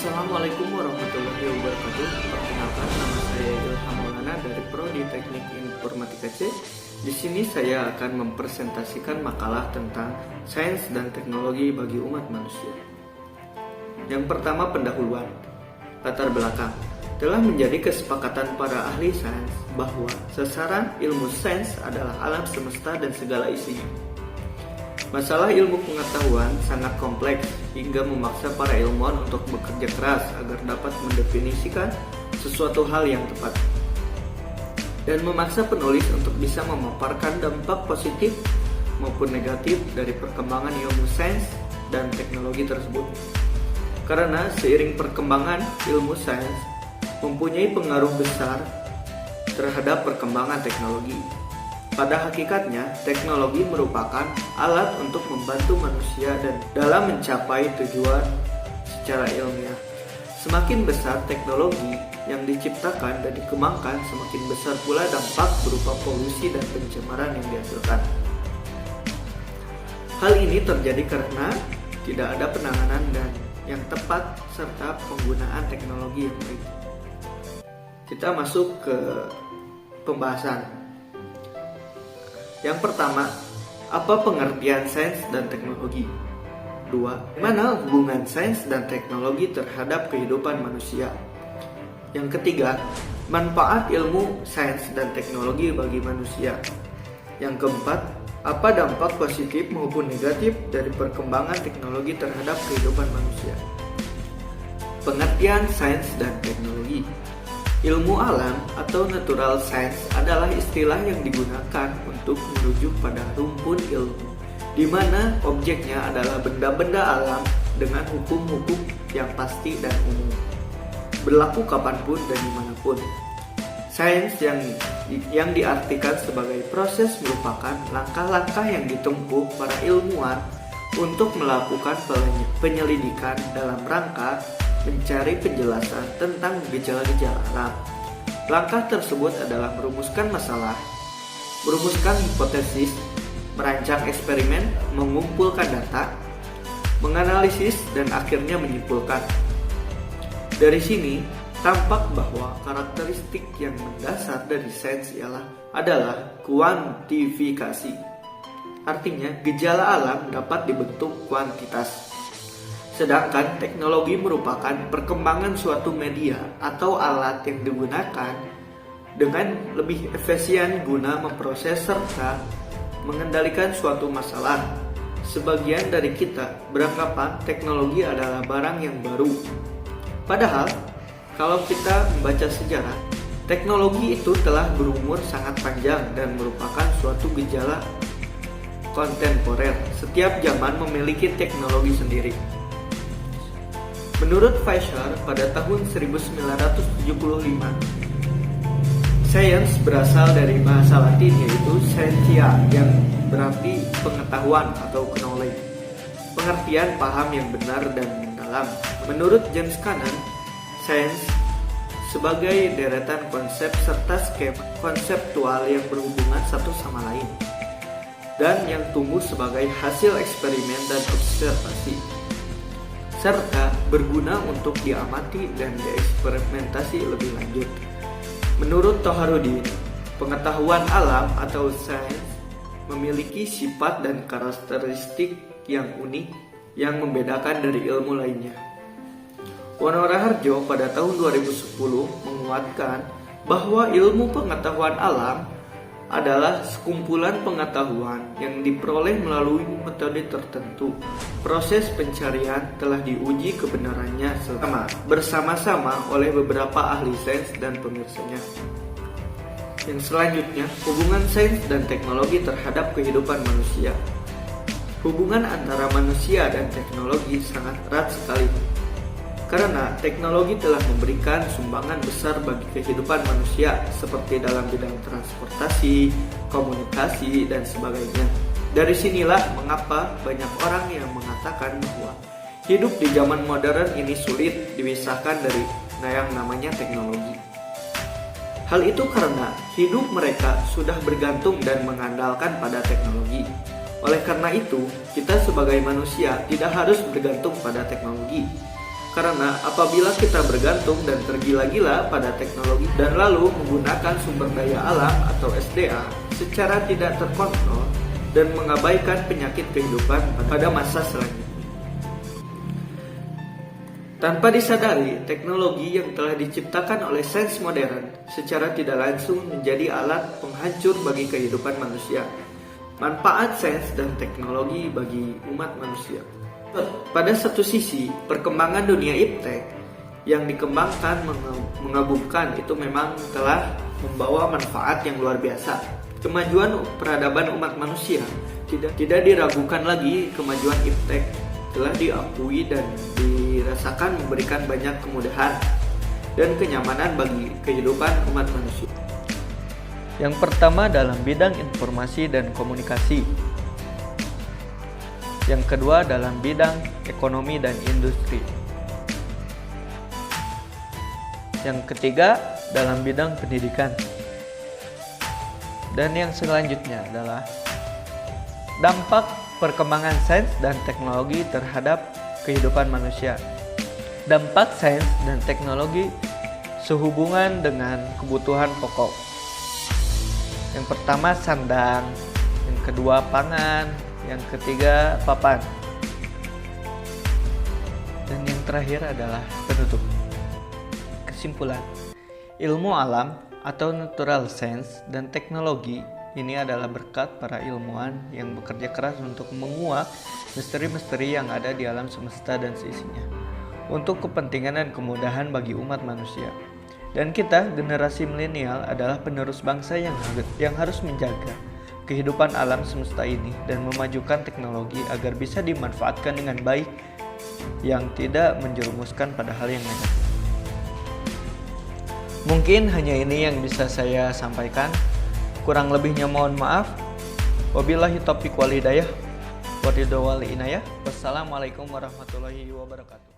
Assalamualaikum warahmatullahi wabarakatuh. Perkenalkan, nama saya Ilham Maulana dari Prodi Teknik Informatika C. Di sini saya akan mempresentasikan makalah tentang sains dan teknologi bagi umat manusia. Yang pertama, pendahuluan. Latar belakang. Telah menjadi kesepakatan para ahli sains bahwa sasaran ilmu sains adalah alam semesta dan segala isinya. Masalah ilmu pengetahuan sangat kompleks hingga memaksa para ilmuwan untuk bekerja keras agar dapat mendefinisikan sesuatu hal yang tepat, dan memaksa penulis untuk bisa memaparkan dampak positif maupun negatif dari perkembangan ilmu sains dan teknologi tersebut. Karena seiring perkembangan ilmu sains mempunyai pengaruh besar terhadap perkembangan teknologi. Pada hakikatnya, teknologi merupakan alat untuk membantu manusia dan dalam mencapai tujuan secara ilmiah. Semakin besar teknologi yang diciptakan dan dikembangkan, semakin besar pula dampak berupa polusi dan pencemaran yang dihasilkan. Hal ini terjadi karena tidak ada penanganan dan yang tepat serta penggunaan teknologi yang baik. Kita masuk ke pembahasan. Yang pertama, apa pengertian sains dan teknologi? 2. Bagaimana hubungan sains dan teknologi terhadap kehidupan manusia? Yang ketiga, manfaat ilmu sains dan teknologi bagi manusia. Yang keempat, apa dampak positif maupun negatif dari perkembangan teknologi terhadap kehidupan manusia? Pengertian sains dan teknologi. Ilmu alam atau natural science adalah istilah yang digunakan untuk merujuk pada rumpun ilmu, di mana objeknya adalah benda-benda alam dengan hukum-hukum yang pasti dan umum, berlaku kapanpun dan dimanapun. Sains yang diartikan sebagai proses merupakan langkah-langkah yang ditempuh para ilmuwan untuk melakukan penyelidikan dalam rangka mencari penjelasan tentang gejala-gejala alam. Langkah tersebut adalah merumuskan masalah, merumuskan hipotesis, merancang eksperimen, mengumpulkan data, menganalisis, dan akhirnya menyimpulkan. Dari sini, tampak bahwa karakteristik yang mendasar dari sains adalah kuantifikasi. Artinya, gejala alam dapat dibentuk kuantitas. Sedangkan teknologi merupakan perkembangan suatu media atau alat yang digunakan dengan lebih efisien guna memproses serta mengendalikan suatu masalah. Sebagian dari kita beranggapan teknologi adalah barang yang baru. Padahal, kalau kita membaca sejarah, teknologi itu telah berumur sangat panjang dan merupakan suatu gejala kontemporer. Setiap zaman memiliki teknologi sendiri. Menurut Fisher, pada tahun 1975, sains berasal dari bahasa Latin yaitu scientia, yang berarti pengetahuan atau knowledge, pengertian paham yang benar dan mendalam. Menurut James Cannon, sains sebagai deretan konsep serta skema konseptual yang berhubungan satu sama lain dan yang tumbuh sebagai hasil eksperimen dan observasi, serta berguna untuk diamati dan dieksperimentasi lebih lanjut. Menurut Toharudin, pengetahuan alam atau sains memiliki sifat dan karakteristik yang unik yang membedakan dari ilmu lainnya. Wono Raharjo pada tahun 2010 menguatkan bahwa ilmu pengetahuan alam adalah sekumpulan pengetahuan yang diperoleh melalui metode tertentu. Proses pencarian telah diuji kebenarannya bersama-sama oleh beberapa ahli sains dan pemirsanya. Yang selanjutnya, hubungan sains dan teknologi terhadap kehidupan manusia. Hubungan antara manusia dan teknologi sangat erat sekali, karena teknologi telah memberikan sumbangan besar bagi kehidupan manusia seperti dalam bidang transportasi, komunikasi, dan sebagainya. Dari sinilah mengapa banyak orang yang mengatakan bahwa hidup di zaman modern ini sulit dipisahkan dari yang namanya teknologi. Hal itu karena hidup mereka sudah bergantung dan mengandalkan pada teknologi. Oleh karena itu, kita sebagai manusia tidak harus bergantung pada teknologi. Karena apabila kita bergantung dan tergila-gila pada teknologi dan lalu menggunakan sumber daya alam atau SDA secara tidak terkontrol dan mengabaikan penyakit kehidupan pada masa selanjutnya. Tanpa disadari, teknologi yang telah diciptakan oleh sains modern secara tidak langsung menjadi alat penghancur bagi kehidupan manusia. Manfaat sains dan teknologi bagi umat manusia. Pada satu sisi, perkembangan dunia iptek yang dikembangkan mengagumkan itu memang telah membawa manfaat yang luar biasa. Kemajuan peradaban umat manusia tidak diragukan lagi. Kemajuan iptek telah diakui dan dirasakan memberikan banyak kemudahan dan kenyamanan bagi kehidupan umat manusia. Yang pertama dalam bidang informasi dan komunikasi. Yang kedua dalam bidang ekonomi dan industri. Yang ketiga dalam bidang pendidikan. Dan yang selanjutnya adalah dampak perkembangan sains dan teknologi terhadap kehidupan manusia. Dampak sains dan teknologi sehubungan dengan kebutuhan pokok. Yang pertama sandang, yang kedua pangan, yang ketiga papan, dan yang terakhir adalah penutup. Kesimpulan, ilmu alam atau natural science dan teknologi ini adalah berkat para ilmuwan yang bekerja keras untuk menguak misteri-misteri yang ada di alam semesta dan seisinya untuk kepentingan dan kemudahan bagi umat manusia. Dan kita, generasi milenial, adalah penerus bangsa yang harus menjaga kehidupan alam semesta ini dan memajukan teknologi agar bisa dimanfaatkan dengan baik yang tidak menjerumuskan pada hal yang negatif. Mungkin hanya ini yang bisa saya sampaikan. Kurang lebihnya mohon maaf. Wabillahi taufiq wal hidayah. Wassalamualaikum warahmatullahi wabarakatuh.